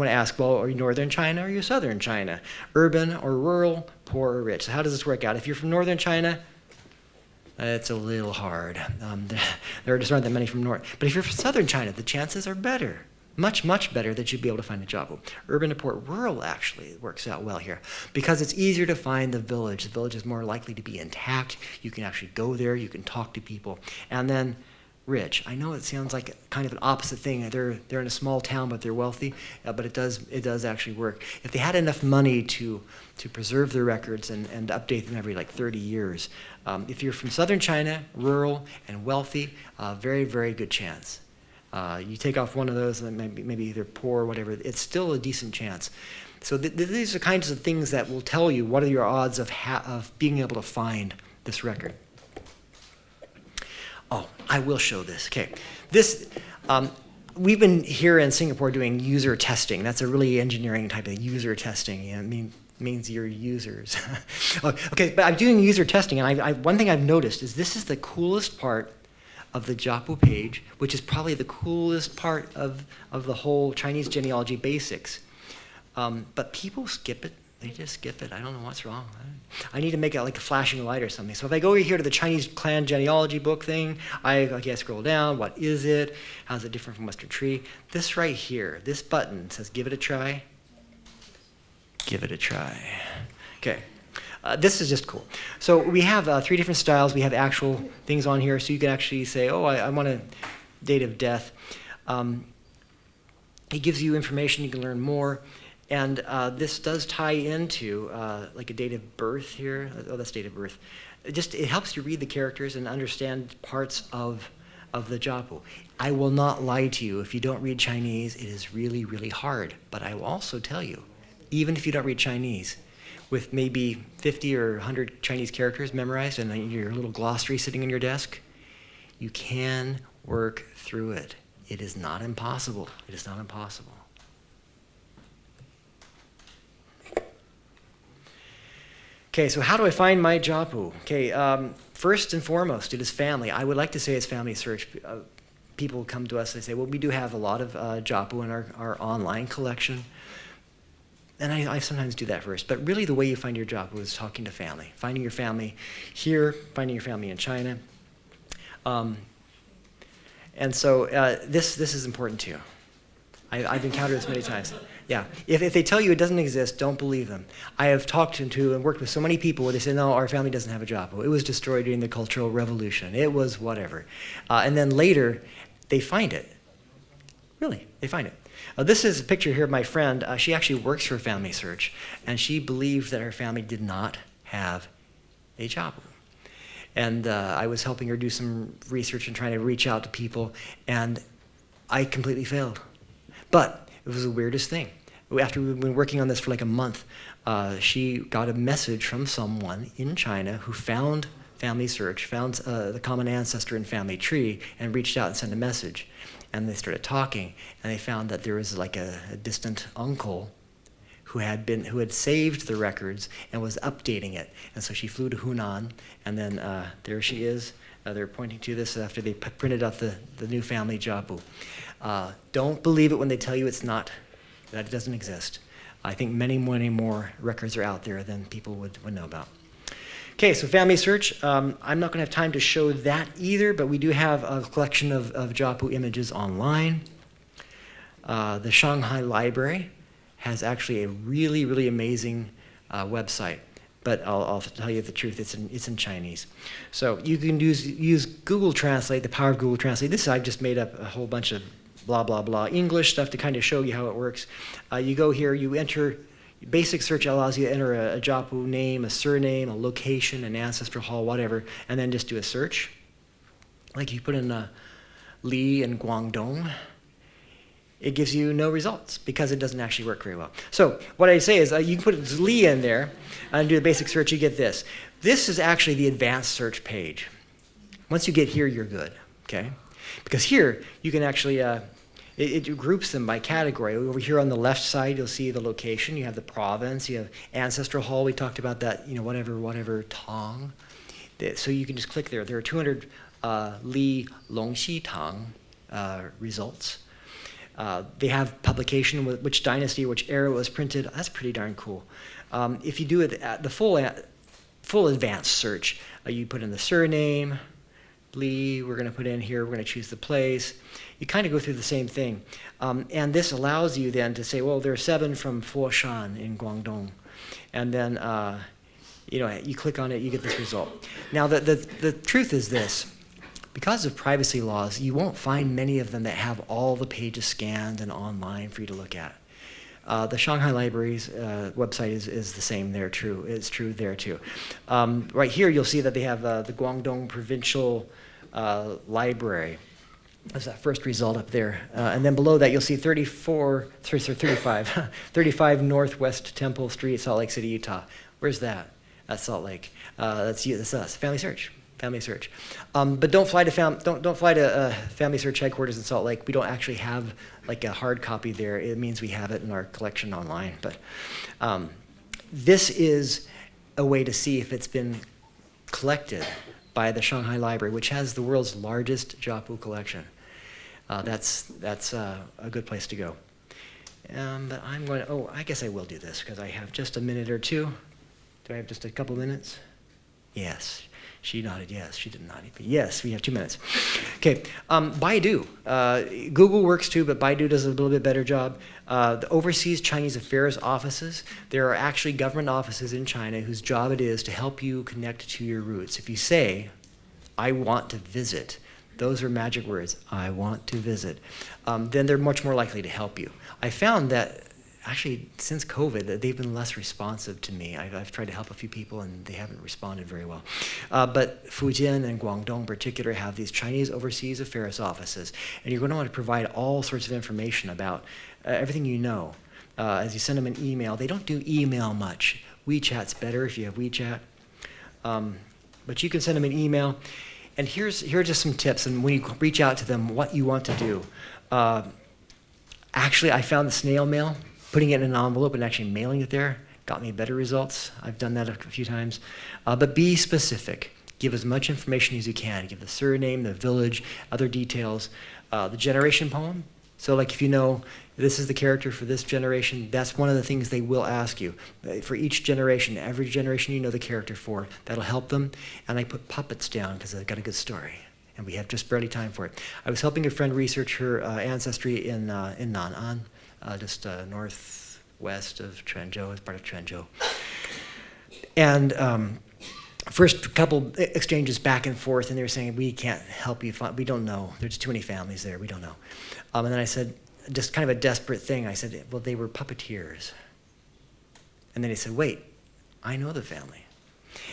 to ask, well, are you northern China or are you southern China? Urban or rural, poor or rich? So how does this work out? If you're from northern China, it's a little hard. There just aren't that many from north. But if you're from southern China, the chances are better. Much, much better that you'd be able to find a Japu. Urban to poor, rural actually works out well here because it's easier to find the village. The village is more likely to be intact. You can actually go there. You can talk to people. And then rich. I know it sounds like kind of an opposite thing. They're in a small town, but they're wealthy. But it does actually work. If they had enough money to preserve their records and update them every 30 years, if you're from southern China, rural and wealthy, very, very good chance. You take off one of those, and maybe either poor or whatever, it's still a decent chance. So these are kinds of things that will tell you what are your odds of being able to find this record. Oh, I will show this. Okay, we've been here in Singapore doing user testing. That's a really engineering type of user testing. It means your users. Okay, but I'm doing user testing, and one thing I've noticed is this is the coolest part of the Japu page, which is probably the coolest part of the whole Chinese genealogy basics. But people skip it. They just skip it. I don't know what's wrong. I need to make it like a flashing light or something. So if I go over here to the Chinese clan genealogy book thing, I scroll down. What is it? How's it different from Western Tree? This right here, this button says give it a try. Give it a try. Okay. This is just cool. So we have 3 different styles. We have actual things on here, so you can actually say, oh, I want a date of death. It gives you information. You can learn more. And this does tie into like a date of birth here. Oh, that's date of birth. It helps you read the characters and understand parts of the Jiapu. I will not lie to you. If you don't read Chinese, it is really, really hard. But I will also tell you, even if you don't read Chinese, with maybe 50 or 100 Chinese characters memorized and your little glossary sitting on your desk, you can work through it. It is not impossible. It is not impossible. Okay, so how do I find my Jiapu? Okay, first and foremost, it is family. I would like to say it's FamilySearch. People come to us and say, well, we do have a lot of Jiapu in our online collection. And I sometimes do that first. But really the way you find your Jiapu is talking to family. Finding your family here, finding your family in China. And so this is important too. I've encountered this many times. Yeah, if they tell you it doesn't exist, don't believe them. I have talked to and worked with so many people where they say, no, our family doesn't have a Jiapu. It was destroyed during the Cultural Revolution. It was whatever. And then later, they find it. Really, they find it. This is a picture here of my friend. She actually works for FamilySearch, and she believed that her family did not have a Jiapu. And I was helping her do some research and trying to reach out to people, and I completely failed. But it was the weirdest thing. After we've been working on this for like a month, she got a message from someone in China who found FamilySearch, found the common ancestor and family tree, and reached out and sent a message. And they started talking, and they found that there was like a distant uncle who had saved the records and was updating it. And so she flew to Hunan, and then there she is. They're pointing to this after they printed out the new family Jiapu. Don't believe it when they tell you that it doesn't exist. I think many, many more records are out there than people would know about. Okay, so FamilySearch, I'm not going to have time to show that either, but we do have a collection of Jiapu images online. The Shanghai Library has actually a really, really amazing website, but I'll tell you the truth, it's in Chinese. So you can use Google Translate, the power of Google Translate. I've just made up a whole bunch of blah, blah, blah English stuff to kind of show you how it works. You go here, you enter. Basic search allows you to enter a Jiapu name, a surname, a location, an ancestral hall, whatever, and then just do a search. Like you put in Li in Guangdong, it gives you no results because it doesn't actually work very well. So what I say is you can put Li in there and do a basic search, you get this. This is actually the advanced search page. Once you get here, you're good, okay? Because here, you can actually it groups them by category. Over here on the left side, you'll see the location. You have the province. You have ancestral hall. We talked about that, whatever Tang. So you can just click there. There are 200 Li Longxi Tang results. They have publication, which dynasty, which era it was printed. That's pretty darn cool. If you do it at the full advanced search, you put in the surname, Li, we're going to put in here, we're going to choose the place. You kind of go through the same thing. And this allows you then to say, well, there are 7 from Foshan in Guangdong. And then, you click on it, you get this result. Now, the truth is this. Because of privacy laws, you won't find many of them that have all the pages scanned and online for you to look at. The Shanghai Library's website is the same there, it's true there too. Right here, you'll see that they have the Guangdong Provincial Library. That's that first result up there. And then below that, you'll see 35 Northwest Temple Street, Salt Lake City, Utah. Where's that? That's Salt Lake. That's us, FamilySearch. But don't fly to FamilySearch headquarters in Salt Lake. We don't actually have like a hard copy there. It means we have it in our collection online. But this is a way to see if it's been collected by the Shanghai Library, which has the world's largest Jiapu collection. That's a good place to go. But I'm going to, I guess I will do this because I have just a minute or two. Do I have just a couple minutes? Yes. She nodded yes. She did not. But yes, we have 2 minutes. Okay, Baidu. Google works too, but Baidu does a little bit better job. The Overseas Chinese Affairs offices, there are actually government offices in China whose job it is to help you connect to your roots. If you say, I want to visit, those are magic words, I want to visit, then they're much more likely to help you. I found that actually, since COVID, they've been less responsive to me. I've tried to help a few people, and they haven't responded very well. But Fujian and Guangdong in particular have these Chinese Overseas Affairs offices, and you're going to want to provide all sorts of information about everything you know. As you send them an email, they don't do email much. WeChat's better if you have WeChat. But you can send them an email. And here are just some tips, and when you reach out to them, what you want to do. Actually, I found the snail mail. Putting it in an envelope and actually mailing it there got me better results. I've done that a few times. But be specific. Give as much information as you can. Give the surname, the village, other details. The generation poem. So like if you know this is the character for this generation, that's one of the things they will ask you. For each generation, every generation you know the character for, that'll help them. And I put puppets down because I've got a good story. And we have just barely time for it. I was helping a friend research her ancestry in Nan'an, just northwest of Quanzhou, as part of Quanzhou. And first couple exchanges back and forth, and they were saying, we can't help you, we don't know. There's too many families there, we don't know. And then I said, just kind of a desperate thing, I said, well, they were puppeteers. And then he said, wait, I know the family.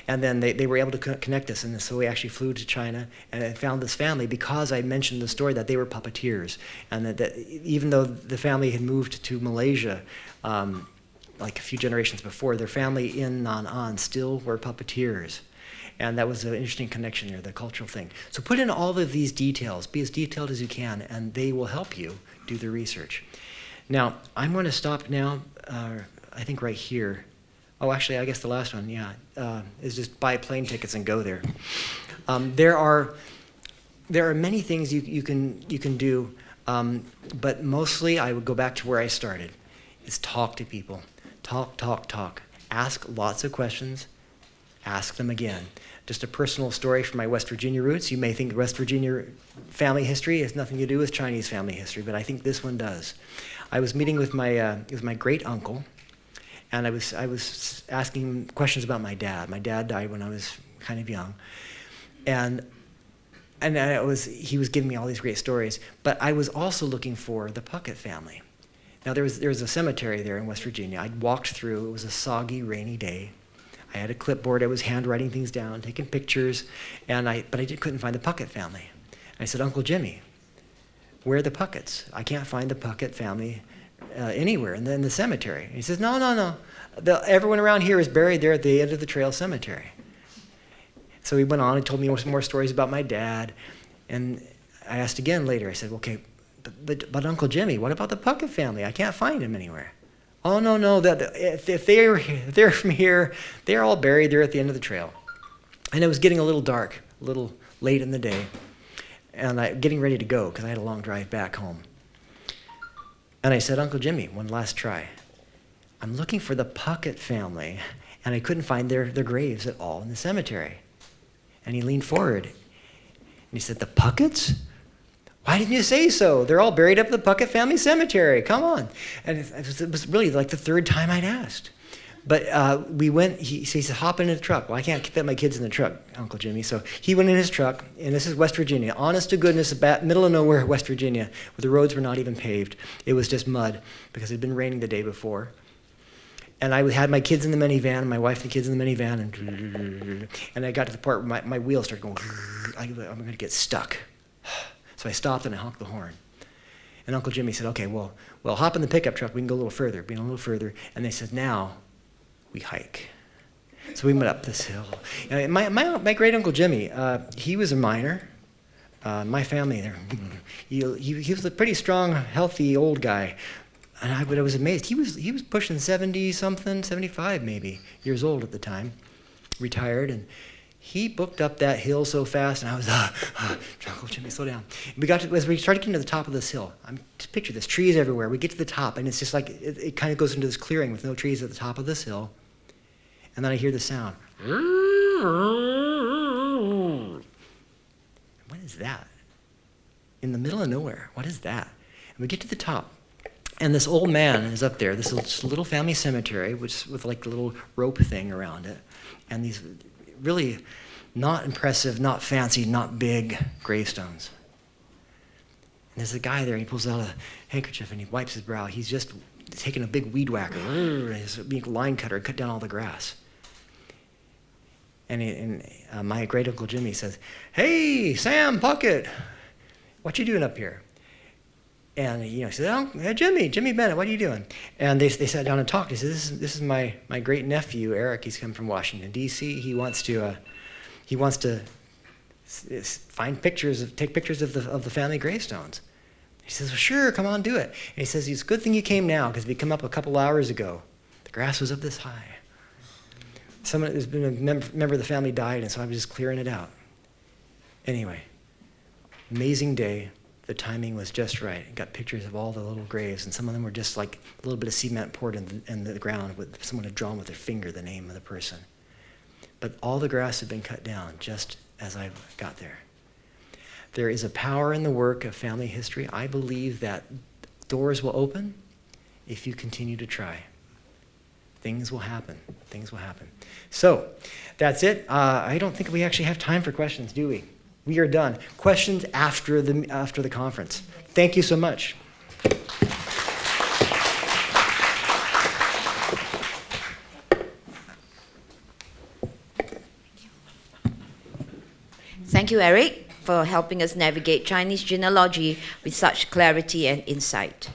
And then they were able to connect us, and so we actually flew to China and I found this family because I mentioned the story that they were puppeteers, and that even though the family had moved to Malaysia like a few generations before, their family in Nan'an still were puppeteers. And that was an interesting connection there, the cultural thing. So put in all of these details, be as detailed as you can, and they will help you do the research. Now, I'm going to stop now, I think right here. Oh, actually, I guess the last one, is just buy plane tickets and go there. There are many things you can do, but mostly I would go back to where I started, is talk to people. Talk. Ask lots of questions. Ask them again. Just a personal story from my West Virginia roots. You may think West Virginia family history has nothing to do with Chinese family history, but I think this one does. I was meeting with my great uncle, and I was asking questions about my dad. My dad died when I was kind of young, and he was giving me all these great stories. But I was also looking for the Puckett family. Now there was a cemetery there in West Virginia. I'd walked through. It was a soggy, rainy day. I had a clipboard. I was handwriting things down, taking pictures, but I couldn't find the Puckett family. I said, Uncle Jimmy, where are the Pucketts? I can't find the Puckett family anywhere in the cemetery. And he says, no. Everyone around here is buried there at the end of the trail cemetery. So he went on and told me some more stories about my dad. And I asked again later. I said, okay, but Uncle Jimmy, what about the Puckett family? I can't find him anywhere. Oh, no, if they're from here, they're all buried there at the end of the trail. And it was getting a little dark, a little late in the day, and I'm getting ready to go because I had a long drive back home. And I said, Uncle Jimmy, one last try. I'm looking for the Puckett family, and I couldn't find their graves at all in the cemetery. And he leaned forward, and he said, the Pucketts? Why didn't you say so? They're all buried up at the Puckett family cemetery. Come on. And it was really like the third time I'd asked. But we went, he said, hop in the truck. Well, I can't fit my kids in the truck, Uncle Jimmy. So he went in his truck, and this is West Virginia. Honest to goodness, middle of nowhere, West Virginia, where the roads were not even paved. It was just mud because it had been raining the day before. And I had my kids in the minivan, my wife and the kids in the minivan, and I got to the part where my wheels started going, I'm going to get stuck. So I stopped and I honked the horn. And Uncle Jimmy said, okay, well, hop in the pickup truck. We can go a little further. And they said, now we hike. So we went up this hill. And my great Uncle Jimmy, he was a miner. My family there, he was a pretty strong, healthy old guy. And I was amazed. He was pushing 70-something, 75 maybe, years old at the time, retired. And he booked up that hill so fast, and I was, Uncle Jimmy, slow down. As we started getting to the top of this hill, just picture this, trees everywhere. We get to the top, and it's just like, it kind of goes into this clearing with no trees at the top of this hill. And then I hear the sound. What is that? In the middle of nowhere, what is that? And we get to the top, and this old man is up there, this little family cemetery, with like a little rope thing around it, and these really not impressive, not fancy, not big gravestones. And there's a guy there, and he pulls out a handkerchief and he wipes his brow. He's just taking a big weed whacker, his big line cutter, cut down all the grass. And my great uncle Jimmy says, "Hey, Sam Puckett, what you doing up here?" And he said, "Oh, hey, Jimmy Bennett, what are you doing?" And they sat down and talked. He said, "This is my great nephew Eric. He's come from Washington D.C. He wants to take pictures of the family gravestones." He says, "Well, sure, come on, do it." And he says, "It's a good thing you came now, because if you come up a couple hours ago, the grass was up this high. Someone who's been a member of the family died, and so I was just clearing it out." Anyway, amazing day. The timing was just right. Got pictures of all the little graves, and some of them were just like a little bit of cement poured in the ground with someone had drawn with their finger the name of the person. But all the grass had been cut down just as I got there. There is a power in the work of family history. I believe that doors will open if you continue to try. Things will happen. Things will happen. So that's it. I don't think we actually have time for questions, do we? We are done. Questions after the conference. Thank you so much. Thank you, Eric, for helping us navigate Chinese genealogy with such clarity and insight.